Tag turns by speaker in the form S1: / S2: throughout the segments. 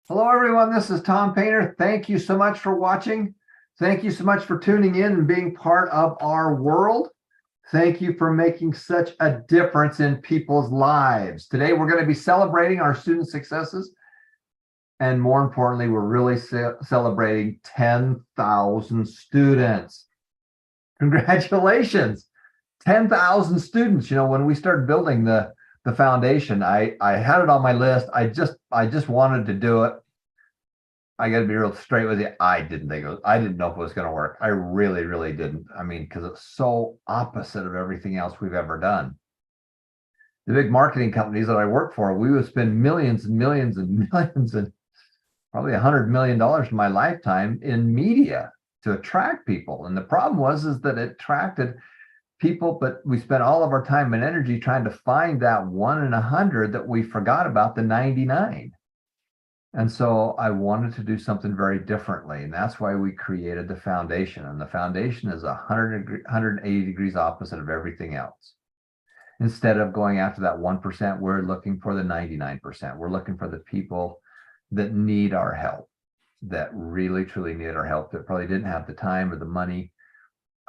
S1: Hello, everyone. This is Tom Painter. Thank you so much for watching. Thank you so much for tuning in and being part of our world. Thank you for making such a difference in people's lives. Today, we're going to be celebrating our student successes. And more importantly, we're really celebrating 10,000 students. Congratulations, 10,000 students. You know, when we started building the foundation, I had it on my list. I just wanted to do it. I got to be real straight with you. I didn't know if it was going to work. I really, really didn't. I mean, because it's so opposite of everything else we've ever done. The big marketing companies that I work for, we would spend millions and millions and millions and probably $100 million in my lifetime in media to attract people. And the problem is that it attracted people, but we spent all of our time and energy trying to find that 1 in 100 that we forgot about the 99. And so I wanted to do something very differently. And that's why we created the foundation. And the foundation is 180 degrees opposite of everything else. Instead of going after that 1%, we're looking for the 99%. We're looking for the people that need our help, that really, truly need our help, that probably didn't have the time or the money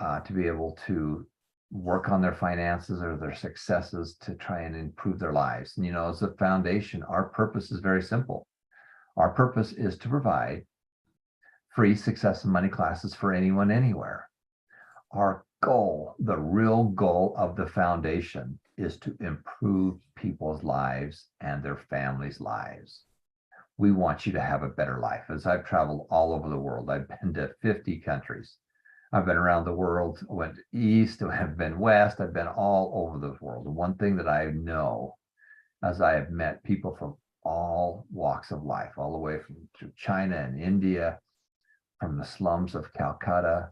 S1: to be able to work on their finances or their successes to try and improve their lives. And, you know, as a foundation, our purpose is very simple. Our purpose is to provide free success and money classes for anyone, anywhere. Our goal, the real goal of the foundation, is to improve people's lives and their families' lives. We want you to have a better life. As I've traveled all over the world, I've been to 50 countries. I've been around the world, went east, I've been west, I've been all over the world. And one thing that I know, as I have met people from all walks of life, all the way from China and India, from the slums of Calcutta,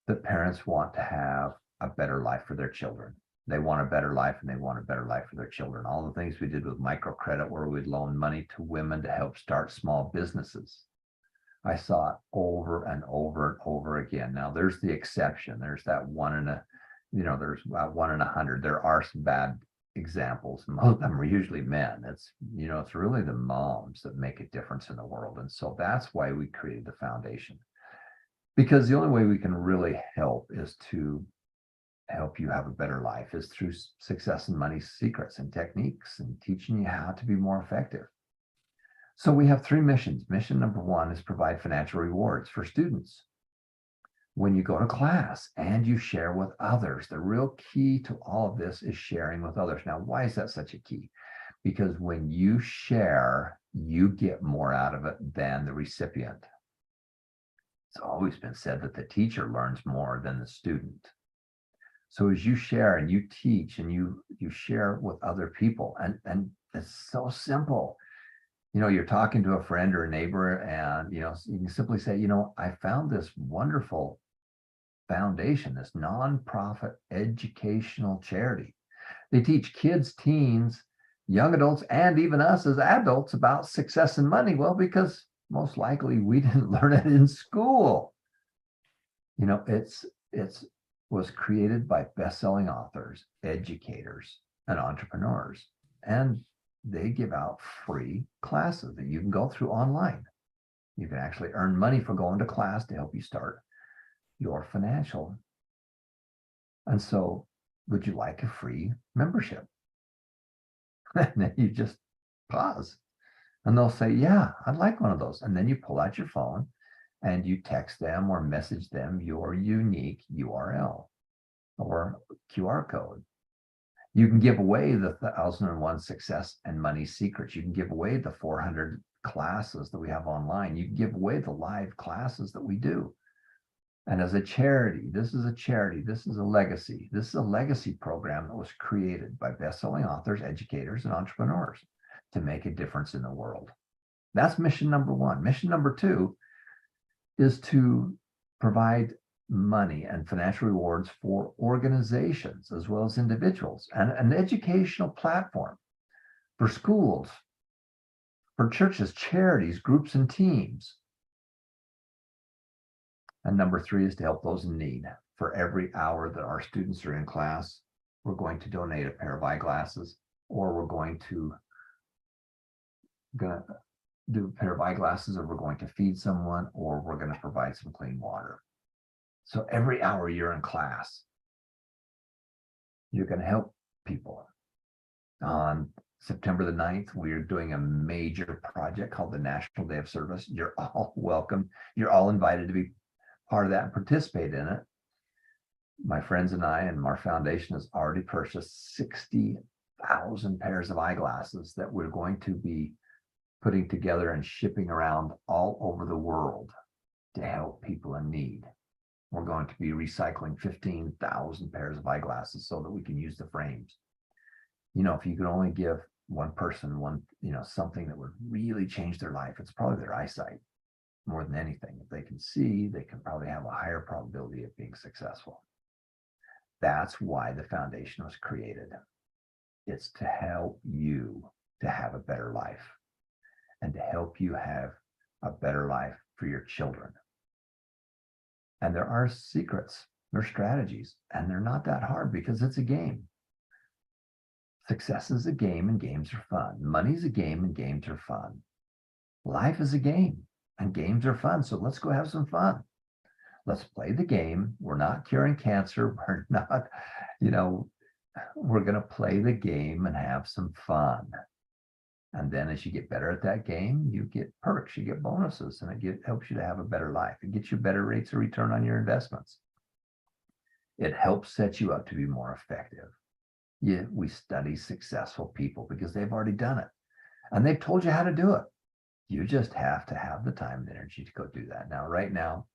S1: that parents want to have a better life for their children. They want a better life, and they want a better life for their children. All the things we did with microcredit, where we'd loan money to women to help start small businesses. I saw it over and over and over again. Now there's the exception. There's that one in a, there's 1 in 100. There are some bad examples. Most of them are usually men. It's really the moms that make a difference in the world. And so that's why we created the foundation, because the only way we can really help is to help you have a better life is through success and money secrets and techniques and teaching you how to be more effective. So we have 3 missions. Mission number 1 is provide financial rewards for students when you go to class and you share with others. The real key to all of this is sharing with others. Now, why is that such a key? Because when you share, you get more out of it than the recipient. It's always been said that the teacher learns more than the student. So as you share and you teach and you share with other people, and it's so simple. You're talking to a friend or a neighbor, and you can simply say, I found this wonderful foundation, this nonprofit educational charity. They teach kids, teens, young adults, and even us as adults about success and money. Well, because most likely we didn't learn it in school. It's was created by best-selling authors, educators, and entrepreneurs, and they give out free classes that you can go through online. You can actually earn money for going to class to help you start your financial. And so, would you like a free membership? And then you just pause, and they'll say, yeah, I'd like one of those. And then you pull out your phone and you text them or message them your unique URL or QR code. You can give away the 1001 success and money secrets. You can give away the 400 classes that we have online. You can give away the live classes that we do. And as a charity, this is a legacy. This is a legacy program that was created by best-selling authors, educators, and entrepreneurs to make a difference in the world. That's mission number 1. Mission number 2 is to provide money and financial rewards for organizations as well as individuals, and an educational platform for schools, for churches, charities, groups, and teams. And number 3 is to help those in need. For every hour that our students are in class, we're going to donate a pair of eyeglasses, or we're going to do a pair of eyeglasses, or we're going to feed someone, or we're going to provide some clean water. So every hour you're in class, you're going to help people. On September the 9th, we're doing a major project called the National Day of Service. You're all welcome. You're all invited to be part of that and participate in it. My friends and I and our foundation has already purchased 60,000 pairs of eyeglasses that we're going to be putting together and shipping around all over the world to help people in need. We're going to be recycling 15,000 pairs of eyeglasses so that we can use the frames. You know, if you could only give one person something that would really change their life, it's probably their eyesight more than anything. If they can see, they can probably have a higher probability of being successful. That's why the foundation was created. It's to help you to have a better life and to help you have a better life for your children. And there are secrets, there are strategies, and they're not that hard because it's a game. Success is a game and games are fun. Money's a game and games are fun. Life is a game and games are fun. So let's go have some fun. Let's play the game. We're not curing cancer. We're not, we're going to play the game and have some fun. And then as you get better at that game, you get perks, you get bonuses, and it helps you to have a better life. It gets you better rates of return on your investments. It helps set you up to be more effective. We study successful people because they've already done it and they've told you how to do it. You just have to have the time and energy to go do that. Now, right now,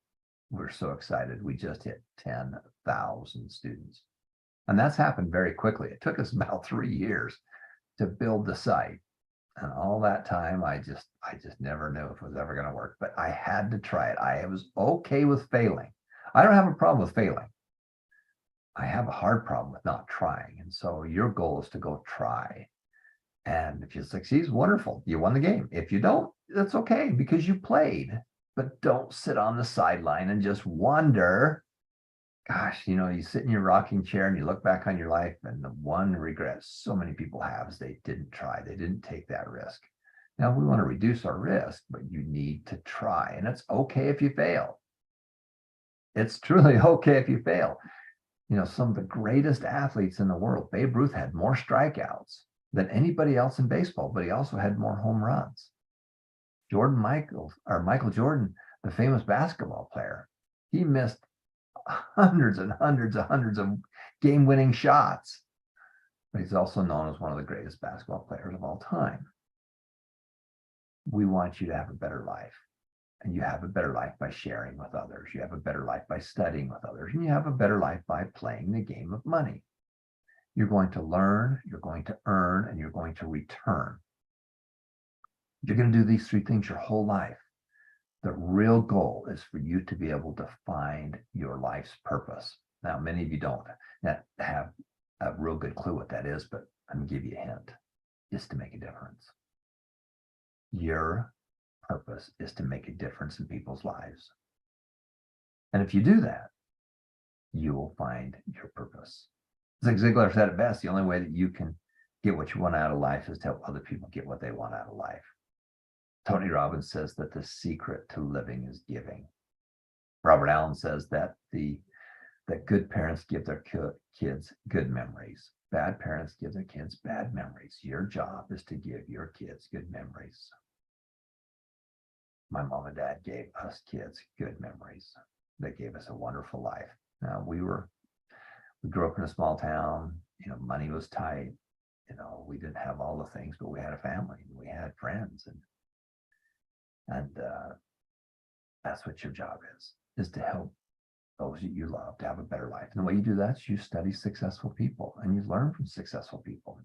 S1: we're so excited. We just hit 10,000 students. And that's happened very quickly. It took us about 3 years to build the site. And all that time, I just never knew if it was ever going to work, but I had to try it. I was okay with failing. I don't have a problem with failing. I have a hard problem with not trying. And so your goal is to go try. And if you succeed, wonderful. You won the game. If you don't, that's okay because you played. But don't sit on the sideline and just wonder. Gosh, you sit in your rocking chair and you look back on your life, and the one regret so many people have is they didn't try. They didn't take that risk. Now, we want to reduce our risk, but you need to try. And it's okay if you fail. It's truly okay if you fail. Some of the greatest athletes in the world, Babe Ruth had more strikeouts than anybody else in baseball, but he also had more home runs. Michael Jordan, the famous basketball player, he missed hundreds and hundreds of game-winning shots, but he's also known as one of the greatest basketball players of all time. We want you to have a better life. And you have a better life by sharing with others. You have a better life by studying with others. And you have a better life by playing the game of money. You're going to learn, you're going to earn, and you're going to return. You're going to do these 3 things your whole life. The real goal is for you to be able to find your life's purpose. Now, many of you don't have a real good clue what that is, but I'm going to give you a hint. It's to make a difference. Your purpose is to make a difference in people's lives. And if you do that, you will find your purpose. Zig Ziglar said it best: the only way that you can get what you want out of life is to help other people get what they want out of life. Tony Robbins says that the secret to living is giving. Robert Allen says that that good parents give their kids good memories. Bad parents give their kids bad memories. Your job is to give your kids good memories. My mom and dad gave us kids good memories. They gave us a wonderful life. Now, we grew up in a small town. Money was tight. We didn't have all the things, but we had a family. We had friends, and that's what your job is to help those that you love to have a better life. And the way you do that is you study successful people and you learn from successful people,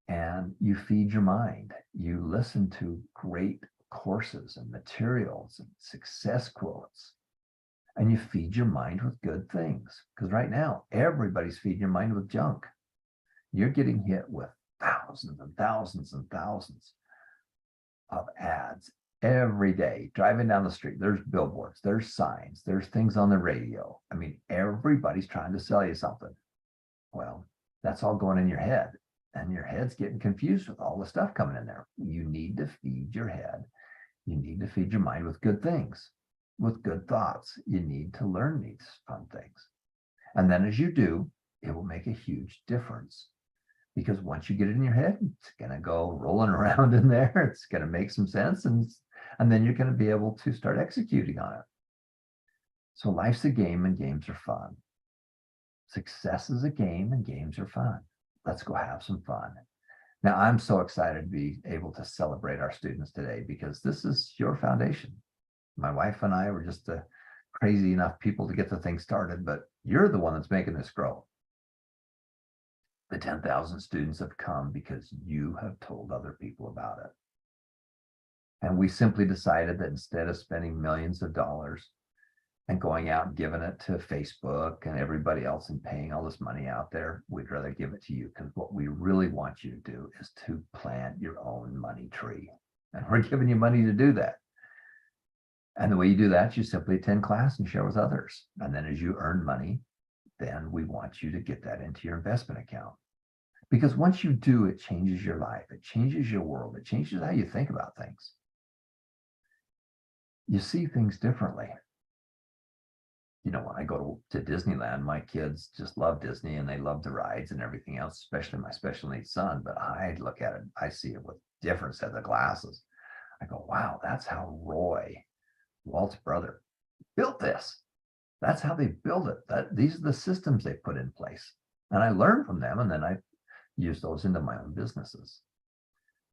S1: and you feed your mind. You listen to great courses and materials and success quotes, and you feed your mind with good things. Because right now, everybody's feeding your mind with junk. You're getting hit with thousands and thousands and thousands of ads every day. Driving down the street, there's billboards, there's signs, there's things on the radio. I mean, everybody's trying to sell you something. Well, that's all going in your head. and your head's getting confused with all the stuff coming in there. You need to feed your head. You need to feed your mind with good things, with good thoughts. You need to learn these fun things. And then as you do, it will make a huge difference. Because once you get it in your head, it's going to go rolling around in there. It's going to make some sense. And then you're going to be able to start executing on it. So life's a game and games are fun. Success is a game and games are fun. Let's go have some fun. Now, I'm so excited to be able to celebrate our students today because this is your foundation. My wife and I were just crazy enough people to get the thing started, but you're the one that's making this grow. The 10,000 students have come because you have told other people about it. And we simply decided that instead of spending millions of dollars and going out and giving it to Facebook and everybody else and paying all this money out there, we'd rather give it to you, because what we really want you to do is to plant your own money tree. And we're giving you money to do that. And the way you do that, you simply attend class and share with others. And then as you earn money, then we want you to get that into your investment account. Because once you do, it changes your life. It changes your world. It changes how you think about things. You see things differently. You know, when I go to Disneyland, my kids just love Disney and they love the rides and everything else, especially my special needs son. But I look at it, I see it with different sets of glasses. I go, wow, that's how Roy, Walt's brother, built this. That's how they build it. These are the systems they put in place. And I learn from them, and then I use those into my own businesses.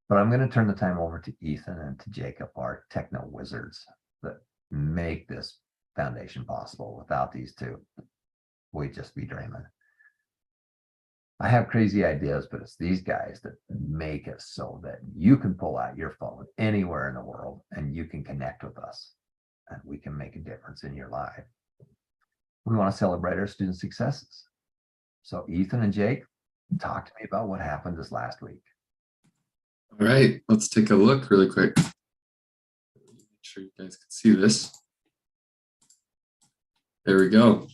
S1: But I'm going to turn the time over to Ethan and to Jacob, our techno wizards that make this foundation possible. Without these two, we'd just be dreaming. I have crazy ideas, but it's these guys that make it so that you can pull out your phone anywhere in the world and you can connect with us and we can make a difference in your life. We want to celebrate our student successes. So Ethan and Jake, talk to me about what happened this last week.
S2: All right, let's take a look really quick. Make sure you guys can see this. There we go.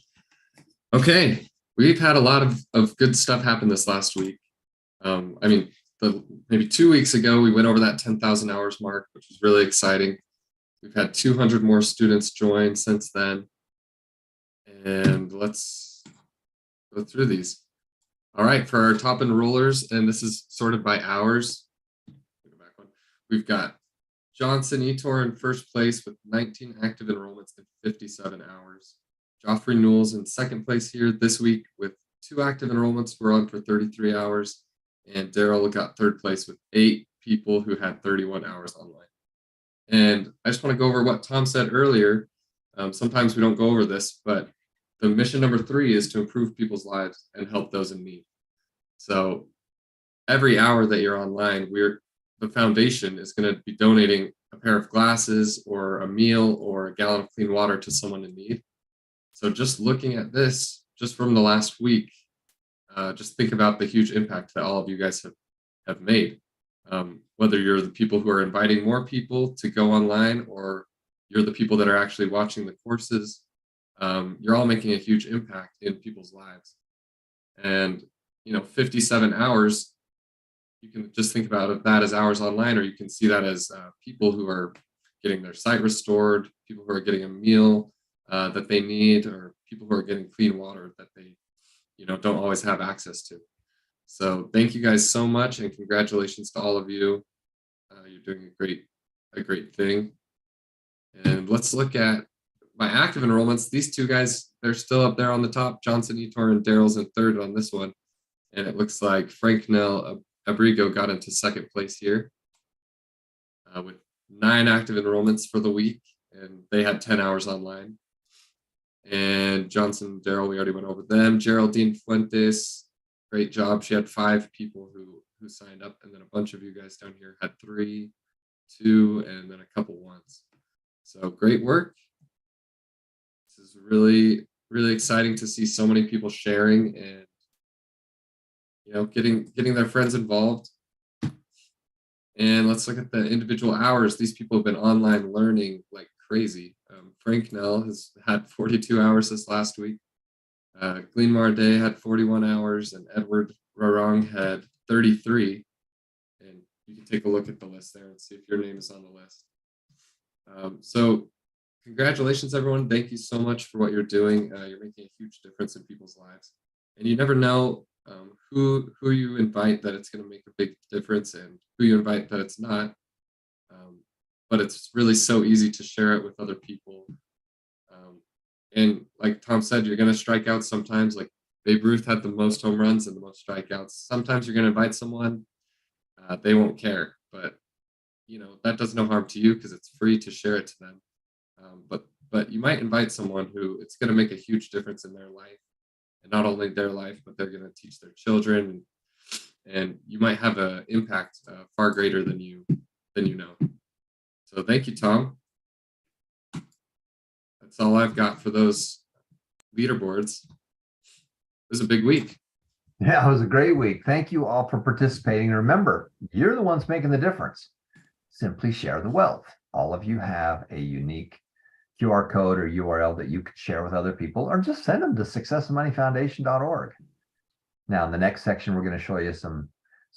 S2: Okay, we've had a lot of good stuff happen this last week. I mean, maybe 2 weeks ago, we went over that 10,000 hours mark, which was really exciting. We've had 200 more students join since then. And let's go through these. All right, for our top enrollers, and this is sorted by hours. We've got Johnson Etor in first place with 19 active enrollments in 57 hours. Joffrey Newell's in second place here this week with 2 active enrollments. We're on for 33 hours. And Daryl got third place with 8 people who had 31 hours online. And I just want to go over what Tom said earlier. Sometimes we don't go over this, but the mission number 3 is to improve people's lives and help those in need. So every hour that you're online, the foundation is going to be donating a pair of glasses or a meal or a gallon of clean water to someone in need. So just looking at this, just from the last week, just think about the huge impact that all of you guys have made. Whether you're the people who are inviting more people to go online or you're the people that are actually watching the courses, you're all making a huge impact in people's lives. And, 57 hours, you can just think about that as hours online, or you can see that as people who are getting their sight restored, people who are getting a meal that they need, or people who are getting clean water that they, don't always have access to. So thank you guys so much, and congratulations to all of you. You're doing a great thing. And let's look at my active enrollments. These 2 guys, they're still up there on the top. Johnson Etor and Daryl's in third on this one. And it looks like Frank Nell Abrigo got into second place here with 9 active enrollments for the week, and they had 10 hours online. And Johnson, Daryl, we already went over them. Geraldine Fuentes, great job. She had 5 people who signed up, and then a bunch of you guys down here had 3, 2, and then a couple ones. So great work. This is really, really exciting to see so many people sharing and getting their friends involved. And let's look at the individual hours. These people have been online learning like crazy. Frank Nell has had 42 hours this last week. Glenmar Day had 41 hours, and Edward Rarong had 33. And you can take a look at the list there and see if your name is on the list. So congratulations, everyone. Thank you so much for what you're doing. You're making a huge difference in people's lives. And you never know who you invite that it's going to make a big difference and who you invite that it's not. But it's really so easy to share it with other people. And like Tom said, you're going to strike out sometimes. Like Babe Ruth had the most home runs and the most strikeouts. Sometimes you're going to invite someone, they won't care, but that does no harm to you because it's free to share it to them. But you might invite someone who it's going to make a huge difference in their life, and not only their life, but they're going to teach their children, and you might have an impact far greater than you know. So thank you, Tom. That's all I've got for those leaderboards. It was a big week.
S1: Yeah, it was a great week. Thank you all for participating. Remember, you're the ones making the difference. Simply share the wealth. All of you have a unique QR code or URL that you could share with other people, or just send them to successofmoneyfoundation.org. Now, in the next section, we're going to show you some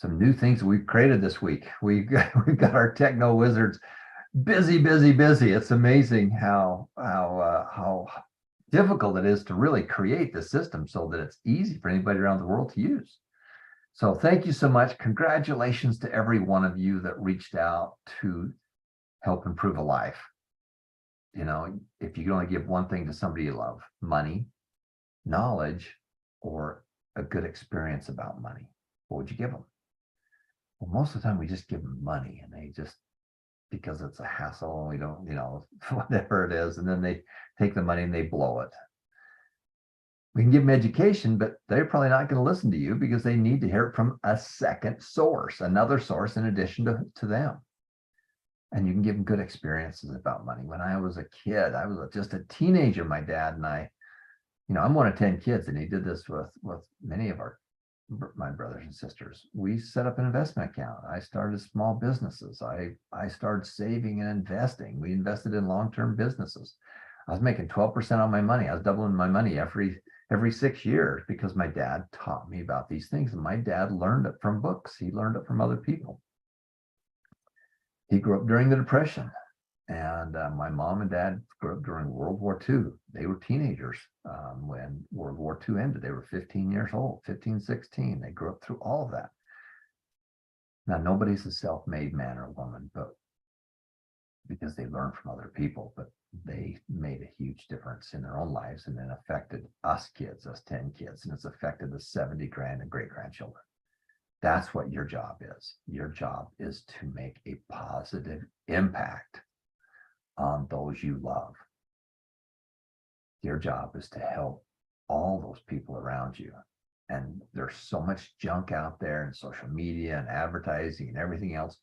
S1: new things that we've created this week. We've got our techno wizards busy. It's amazing how difficult it is to really create the system so that it's easy for anybody around the world to use. So thank you so much. Congratulations to every one of you that reached out to help improve a life. If you can only give one thing to somebody you love, money, knowledge, or a good experience about money, what would you give them? Well, most of the time we just give them money, and they just, because it's a hassle and we don't, whatever it is, and then they take the money and they blow it. We can give them education, but they're probably not going to listen to you because they need to hear it from a second source, another source in addition to them. And you can give them good experiences about money. When I was a kid, I was just a teenager, my dad and I, I'm one of 10 kids, and he did this with many of my brothers and sisters. We set up an investment account. I started small businesses. I started saving and investing. We invested in long-term businesses. I was making 12% on my money. I was doubling my money every 6 years because my dad taught me about these things. And my dad learned it from books. He learned it from other people. He grew up during the Depression. And my mom and dad grew up during World War II. They were teenagers when World War II ended. They were 15 years old, 15, 16. They grew up through all of that. Now, nobody's a self-made man or woman, but because they learned from other people, but they made a huge difference in their own lives, and then affected us kids, us 10 kids, and it's affected the 70 grand and great-grandchildren. That's what your job is. Your job is to make a positive impact on those you love. Your job is to help all those people around you. And there's so much junk out there in social media and advertising and everything else.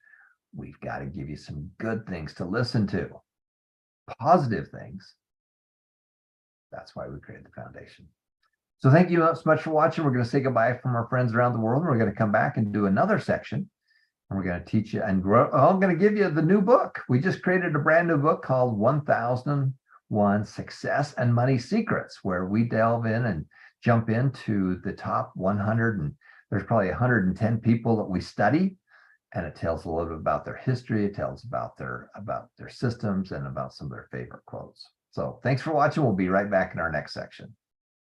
S1: We've got to give you some good things to listen to, positive things. That's why we created the foundation. So thank you so much for watching. We're going to say goodbye from our friends around the world. We're going to come back and do another section. And we're going to teach you and grow. I'm going to give you the new book. We just created a brand new book called 1001 Success and Money Secrets, where we delve in and jump into the top 100. And there's probably 110 people that we study. And it tells a little bit about their history. It tells about their systems and about some of their favorite quotes. So thanks for watching. We'll be right back in our next section.